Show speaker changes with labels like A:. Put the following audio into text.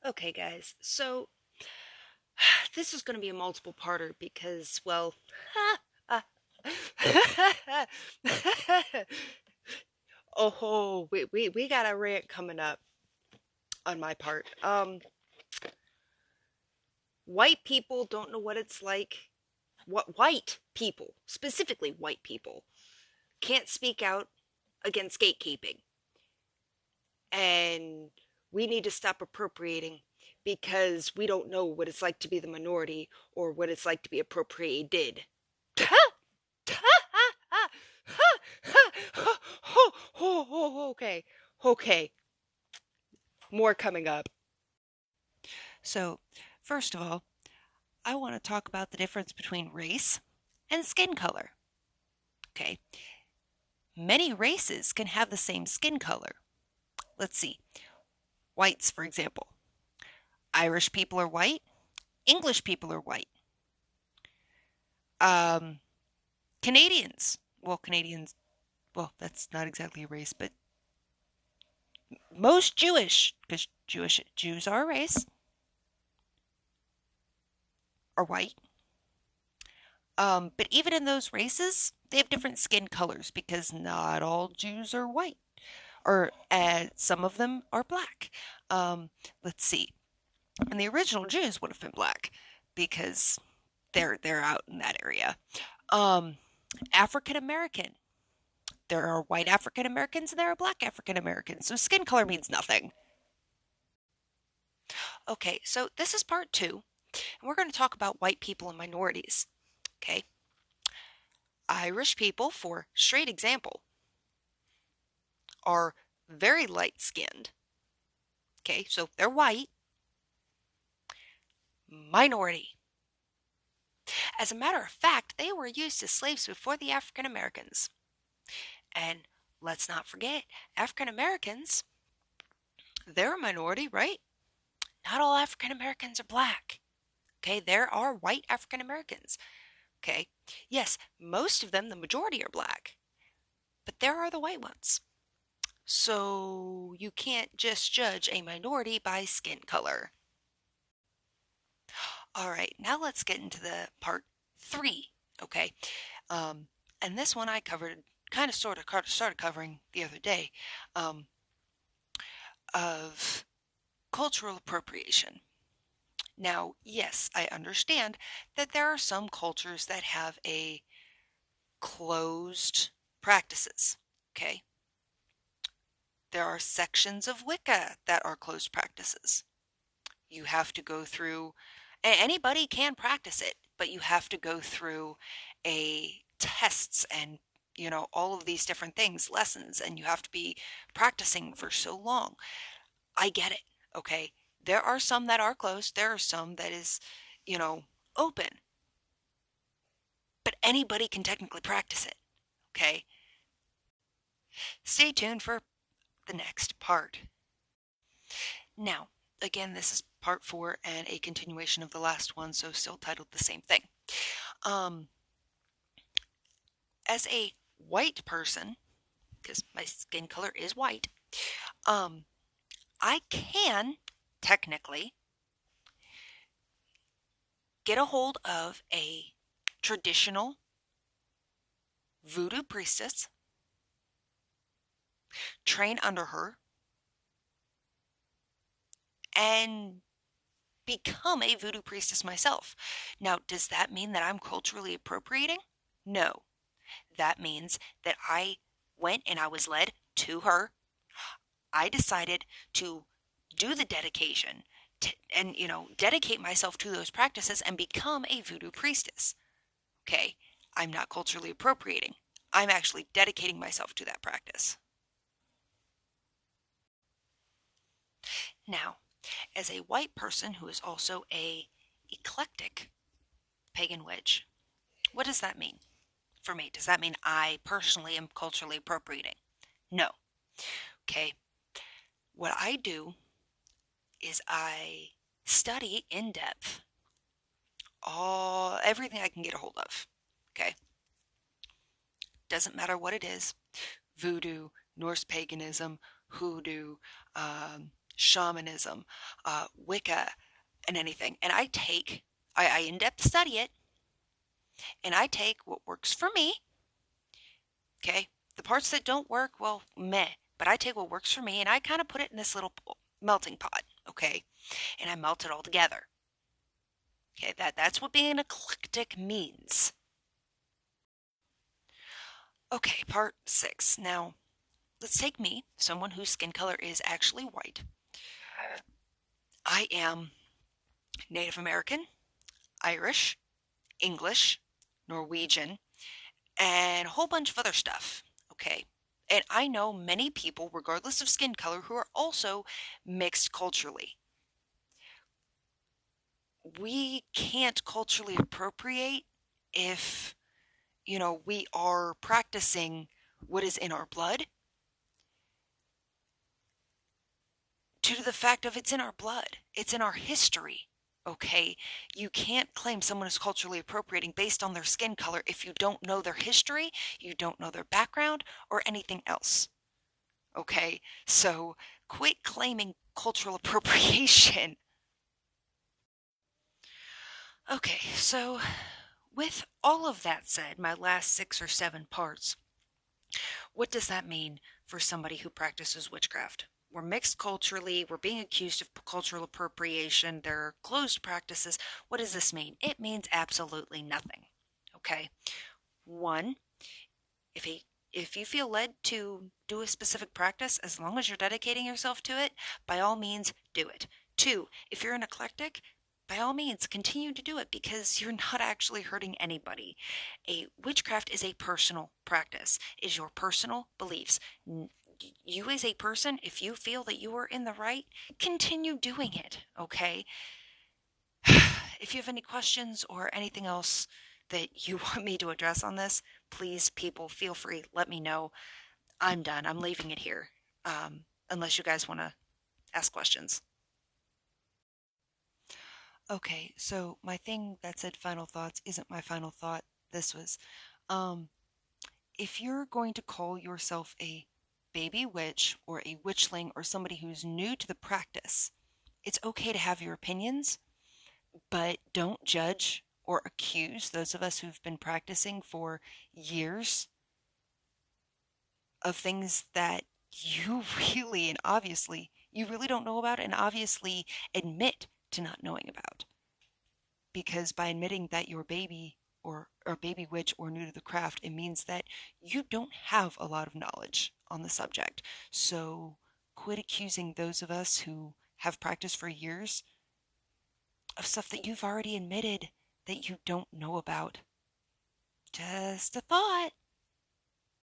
A: Okay, guys, so this is going to be a multiple parter because, well, oh, we got a rant coming up on my part. White people don't know what it's like. What white people, specifically white people, can't speak out against gatekeeping, and we need to stop appropriating because we don't know what it's like to be the minority or what it's like to be appropriated. Okay, okay, more coming up. So, first of all, I want to talk about the difference between race and skin color. Okay, many races can have the same skin color. Let's see, whites, for example. Irish people are white, English people are white. Um, Canadians, well, that's not exactly a race, but most Jewish, because Jews are a race, are white. But even in those races, they have different skin colors because not all Jews are white, or some of them are black. Um, let's see, and the original Jews would have been black because they're out in that area. Um, African American. There are white African Americans and there are black African Americans. So skin color means nothing. Okay, so this is part two, and we're going to talk about white people and minorities. Okay, Irish people, for straight example, are very light skinned. Okay, so they're white, minority. As a matter of fact, they were used as slaves before the African Americans. And let's not forget, African Americans, they're a minority, right? Not all African Americans are black. Okay, there are white African Americans. Okay, yes, most of them, the majority, are black, but there are the white ones. So you can't just judge a minority by skin color. All right, now let's get into the part three. Okay, um, and this one I covered, kind of sort of started covering the other day, um, of cultural appropriation. Now, yes, I understand that there are some cultures that have a closed practices. Okay, there are sections of Wicca that are closed practices. You have to go through, anybody can practice it, but you have to go through a tests and all of these different things, lessons, and you have to be practicing for so long. I get it. Okay, there are some that are closed, there are some that is open, but anybody can technically practice it. Okay, stay tuned for the next part. Now, again, this is part four and a continuation of the last one, so still titled the same thing. Um, as a white person, because my skin color is white, I can technically get a hold of a traditional voodoo priestess, train under her, and become a voodoo priestess myself. Now, does that mean that I'm culturally appropriating? No. That means that I went and I was led to her. I decided to do the dedication and, dedicate myself to those practices and become a voodoo priestess. Okay, I'm not culturally appropriating. I'm actually dedicating myself to that practice. Now, as a white person who is also a eclectic pagan witch, what does that mean for me? Does that mean I personally am culturally appropriating? No. Okay, what I do is I study in depth everything I can get a hold of. Okay, doesn't matter what it is: voodoo, Norse paganism, hoodoo, shamanism, Wicca, and anything. And I in-depth study it, and I take what works for me. Okay. The parts that don't work, well, meh. But I take what works for me and I kind of put it in this little melting pot. Okay. And I melt it all together. Okay. That's what being eclectic means. Okay. Part 6. Now, let's take me, someone whose skin color is actually white. I am Native American, Irish, English, Norwegian, and a whole bunch of other stuff. Okay. And I know many people, regardless of skin color, who are also mixed culturally. We can't culturally appropriate if, we are practicing what is in our blood due to the fact of it's in our blood. It's in our history. Okay, you can't claim someone is culturally appropriating based on their skin color if you don't know their history, you don't know their background, or anything else. Okay, so quit claiming cultural appropriation. Okay, so with all of that said, my last 6 or 7 parts, what does that mean for somebody who practices witchcraft? We're mixed culturally, we're being accused of cultural appropriation, there are closed practices. What does this mean? It means absolutely nothing. Okay? One, if you feel led to do a specific practice, as long as you're dedicating yourself to it, by all means, do it. 2, if you're an eclectic, by all means, continue to do it because you're not actually hurting anybody. A witchcraft is a personal practice, is your personal beliefs. You as a person, if you feel that you are in the right, continue doing it, okay? If you have any questions or anything else that you want me to address on this, please, people, feel free. Let me know. I'm done. I'm leaving it here. Unless you guys want to ask questions. Okay, so my thing that said final thoughts isn't my final thought. This was, um, if you're going to call yourself a baby witch or a witchling or somebody who's new to the practice, it's okay to have your opinions, but don't judge or accuse those of us who've been practicing for years of things that you really and obviously you really don't know about and obviously admit to not knowing about. Because by admitting that you're baby or a baby witch or new to the craft, it means that you don't have a lot of knowledge on the subject. So quit accusing those of us who have practiced for years of stuff that you've already admitted that you don't know about. Just a thought.